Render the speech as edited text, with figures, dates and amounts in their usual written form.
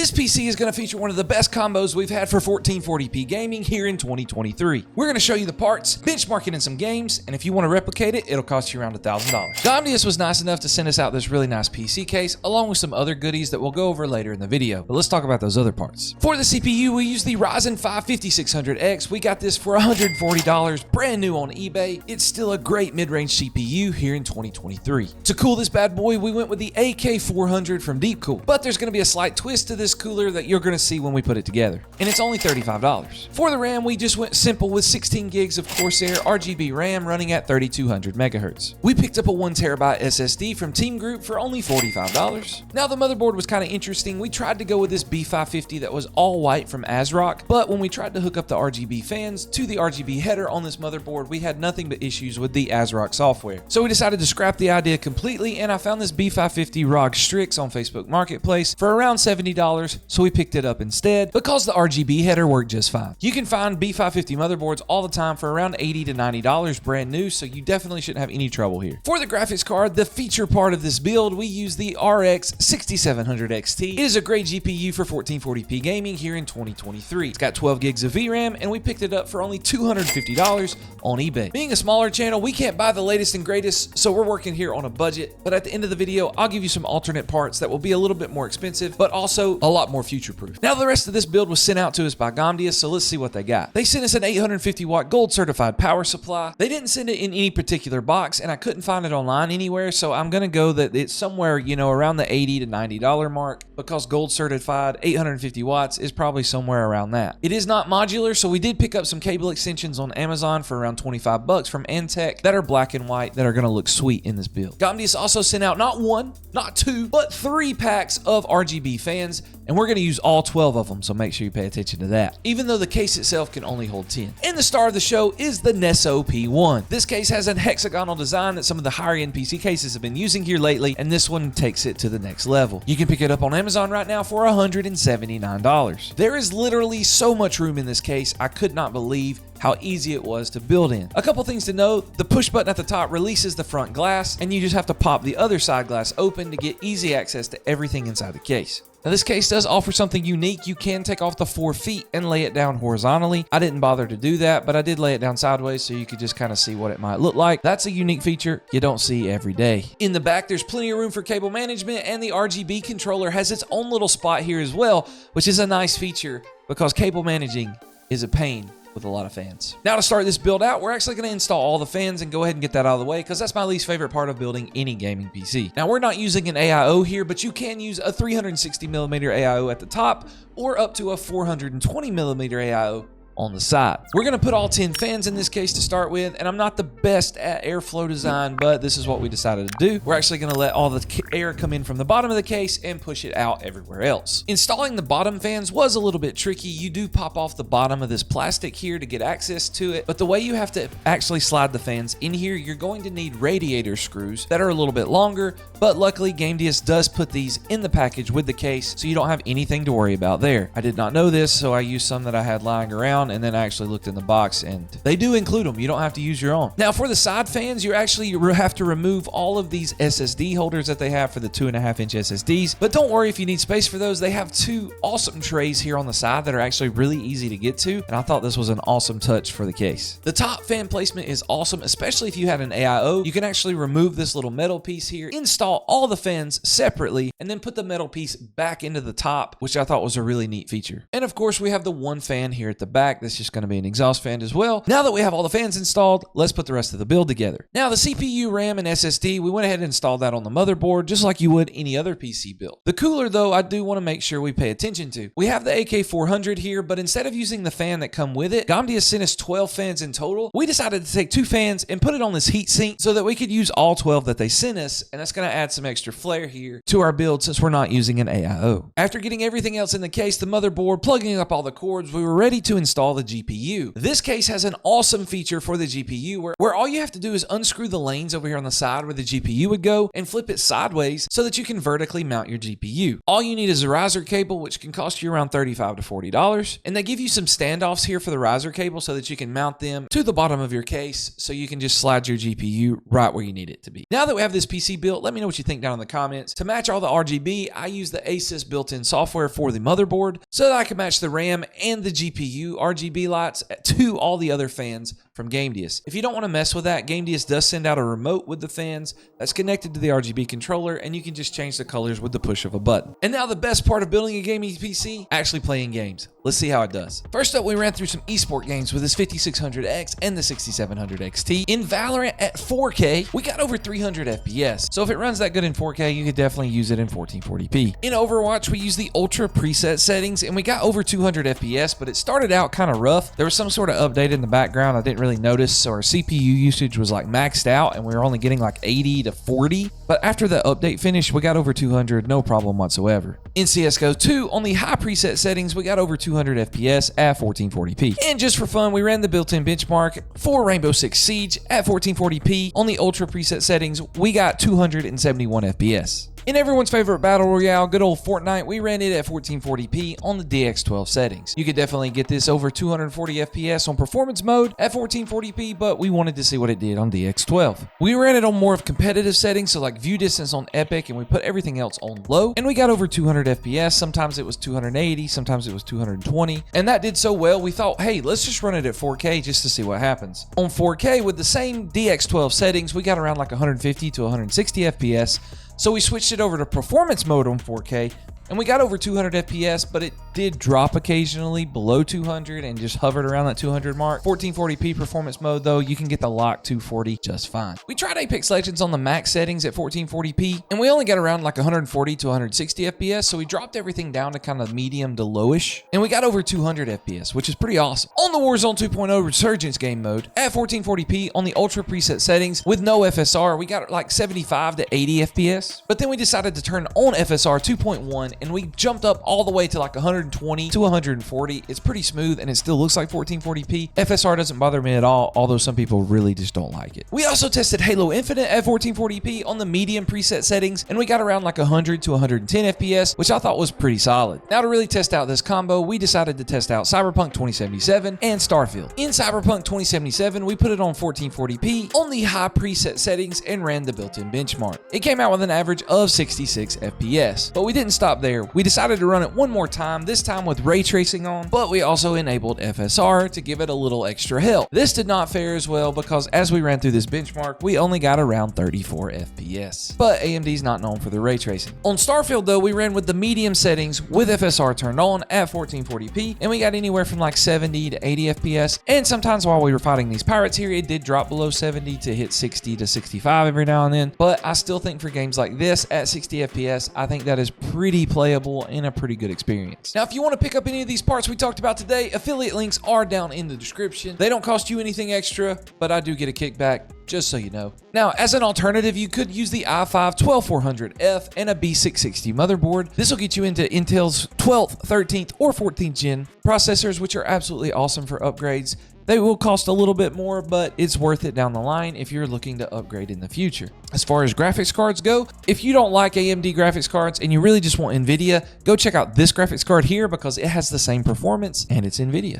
This PC is going to feature one of the best combos we've had for 1440p gaming here in 2023. We're going to show you the parts, benchmark it in some games, and if you want to replicate it, it'll cost you around $1,000. Gomdius was nice enough to send us out this really nice PC case, along with some other goodies that we'll go over later in the video. But let's talk about those other parts. For the CPU, we use the Ryzen 5 5600X. We got this for $140, brand new on eBay. It's still a great mid-range CPU here in 2023. To cool this bad boy, we went with the AK400 from Deepcool, but there's going to be a slight twist to this cooler that you're going to see when we put it together, and it's only $35. For the RAM, we just went simple with 16 gigs of Corsair RGB RAM running at 3200 megahertz. We picked up a 1TB SSD from Team Group for only $45. Now the motherboard was kind of interesting. We tried to go with this B550 that was all white from ASRock, but when we tried to hook up the RGB fans to the RGB header on this motherboard, we had nothing but issues with the ASRock software. So we decided to scrap the idea completely, and I found this B550 ROG Strix on Facebook Marketplace for around $70, so we picked it up instead because the RGB header worked just fine. You can find B550 motherboards all the time for around $80 to $90 brand new, so you definitely shouldn't have any trouble here. For the graphics card, the feature part of this build, we use the RX 6700 XT. It is a great GPU for 1440p gaming here in 2023. It's got 12 gigs of VRAM, and we picked it up for only $250 on eBay. Being a smaller channel, we can't buy the latest and greatest, so we're working here on a budget, but at the end of the video, I'll give you some alternate parts that will be a little bit more expensive, but also a lot more future-proof. Now the rest of this build was sent out to us by Gomdius, so let's see what they got. They sent us an 850 watt gold certified power supply. They didn't send it in any particular box, and I couldn't find it online anywhere, so I'm gonna go that it's somewhere, you know, around the $80 to $90 mark, because gold certified 850 watts is probably somewhere around that. It is not modular, so we did pick up some cable extensions on Amazon for around 25 bucks from Antec that are black and white that are gonna look sweet in this build. Gomdius also sent out not one, not two, but 3 packs of RGB fans, and we're going to use all 12 of them, so make sure you pay attention to that, even though the case itself can only hold 10. And the star of the show is the Nesso P1. This case has a hexagonal design that some of the higher end PC cases have been using here lately, and this one takes it to the next level. You can pick it up on Amazon right now for $179. There is literally so much room in this case, I could not believe how easy it was to build in. A couple things to note: the push button at the top releases the front glass, and you just have to pop the other side glass open to get easy access to everything inside the case. Now this case does offer something unique. You can take off the 4 feet and lay it down horizontally. I didn't bother to do that, but I did lay it down sideways so you could just kind of see what it might look like. That's a unique feature you don't see every day. In the back, there's plenty of room for cable management, and the RGB controller has its own little spot here as well, which is a nice feature because cable managing is a pain with a lot of fans. Now to start this build out, we're actually going to install all the fans and go ahead and get that out of the way because that's my least favorite part of building any gaming PC. Now we're not using an AIO here, but you can use a 360mm AIO at the top or up to a 420mm AIO on the side. We're going to put all 10 fans in this case to start with, and I'm not the best at airflow design, but this is what we decided to do. We're actually going to let all the air come in from the bottom of the case and push it out everywhere else. Installing the bottom fans was a little bit tricky. You do pop off the bottom of this plastic here to get access to it, but the way you have to actually slide the fans in here, you're going to need radiator screws that are a little bit longer, but luckily Gomdius does put these in the package with the case, so you don't have anything to worry about there. I did not know this, so I used some that I had lying around, and then I actually looked in the box, and they do include them. You don't have to use your own. Now for the side fans, you actually have to remove all of these SSD holders that they have for the 2.5-inch SSDs, but don't worry if you need space for those. They have 2 awesome trays here on the side that are actually really easy to get to, and I thought this was an awesome touch for the case. The top fan placement is awesome, especially if you had an AIO. You can actually remove this little metal piece here, install all the fans separately, and then put the metal piece back into the top, which I thought was a really neat feature. And of course, we have the one fan here at the back. That's just going to be an exhaust fan as well. Now that we have all the fans installed, let's put the rest of the build together. Now the CPU, RAM, and SSD, we went ahead and installed that on the motherboard just like you would any other PC build. The cooler though, I do want to make sure we pay attention to. We have the AK400 here, but instead of using the fan that come with it, Gomdius sent us 12 fans in total. We decided to take 2 fans and put it on this heat sink so that we could use all 12 that they sent us, and that's going to add some extra flair here to our build since we're not using an AIO. After getting everything else in the case, the motherboard, plugging up all the cords, we were ready to install install the GPU. This case has an awesome feature for the GPU where all you have to do is unscrew the lanes over here on the side where the GPU would go and flip it sideways so that you can vertically mount your GPU. All you need is a riser cable, which can cost you around $35 to $40. And they give you some standoffs here for the riser cable so that you can mount them to the bottom of your case so you can just slide your GPU right where you need it to be. Now that we have this PC built, let me know what you think down in the comments. To match all the RGB, I use the Asus built-in software for the motherboard so that I can match the RAM and the GPU RGB lights to all the other fans from GameDeus. If you don't want to mess with that, GameDeus does send out a remote with the fans that's connected to the RGB controller, and you can just change the colors with the push of a button. And now the best part of building a gaming PC, actually playing games. Let's see how it does. First up, we ran through some esport games with this 5600X and the 6700 XT. In Valorant at 4K, we got over 300 FPS. So if it runs that good in 4K, you could definitely use it in 1440p. In Overwatch, we used the Ultra preset settings and we got over 200 FPS, but it started out kind of rough. There was some sort of update in the background I didn't really notice, so our CPU usage was like maxed out and we were only getting like 80 to 40. But after the update finished, we got over 200, no problem whatsoever. In CSGO 2, on the high preset settings, we got over 200 FPS at 1440p. And just for fun, we ran the built-in benchmark for Rainbow Six Siege at 1440p. On the Ultra preset settings, we got 271 FPS. In everyone's favorite battle royale, good old Fortnite, we ran it at 1440p on the DX12 settings. You could definitely get this over 240 FPS on performance mode at 1440p, but we wanted to see what it did on DX12. We ran it on more of competitive settings, so like view distance on Epic, and we put everything else on low, and we got over 200 FPS. Sometimes it was 280, sometimes it was 220, and that did so well, we thought, hey, let's just run it at 4K just to see what happens. On 4K, with the same DX12 settings, we got around like 150 to 160 FPS, so we switched it over to performance mode on 4K, and we got over 200 FPS, but it did drop occasionally below 200 and just hovered around that 200 mark. 1440p performance mode though, you can get the lock 240 just fine. We tried Apex Legends on the max settings at 1440p, and we only got around like 140 to 160 FPS, so we dropped everything down to kind of medium to lowish, and we got over 200 FPS, which is pretty awesome. On the Warzone 2.0 Resurgence game mode, at 1440p on the Ultra preset settings with no FSR, we got like 75 to 80 FPS, but then we decided to turn on FSR 2.1, and we jumped up all the way to like 120 to 140. It's pretty smooth and it still looks like 1440p. FSR doesn't bother me at all, although some people really just don't like it. We also tested Halo Infinite at 1440p on the medium preset settings, and we got around like 100 to 110 FPS, which I thought was pretty solid. Now to really test out this combo, we decided to test out Cyberpunk 2077 and Starfield. In Cyberpunk 2077, we put it on 1440p on the high preset settings and ran the built-in benchmark. It came out with an average of 66 FPS, but we didn't stop there. We decided to run it one more time, this time with ray tracing on, but we also enabled FSR to give it a little extra help. This did not fare as well because as we ran through this benchmark, we only got around 34 FPS. But AMD's not known for the ray tracing. On Starfield though, we ran with the medium settings with FSR turned on at 1440p, and we got anywhere from like 70 to 80 FPS. And sometimes while we were fighting these pirates here, it did drop below 70 to hit 60 to 65 every now and then. But I still think for games like this at 60 FPS, I think that is pretty playable and a pretty good experience. Now, if you want to pick up any of these parts we talked about today, affiliate links are down in the description. They don't cost you anything extra, but I do get a kickback, just so you know. Now, as an alternative, you could use the i5-12400F and a B660 motherboard. This will get you into Intel's 12th, 13th, or 14th gen processors, which are absolutely awesome for upgrades. They will cost a little bit more, but it's worth it down the line if you're looking to upgrade in the future. As far as graphics cards go, if you don't like AMD graphics cards and you really just want NVIDIA, go check out this graphics card here because it has the same performance and it's NVIDIA.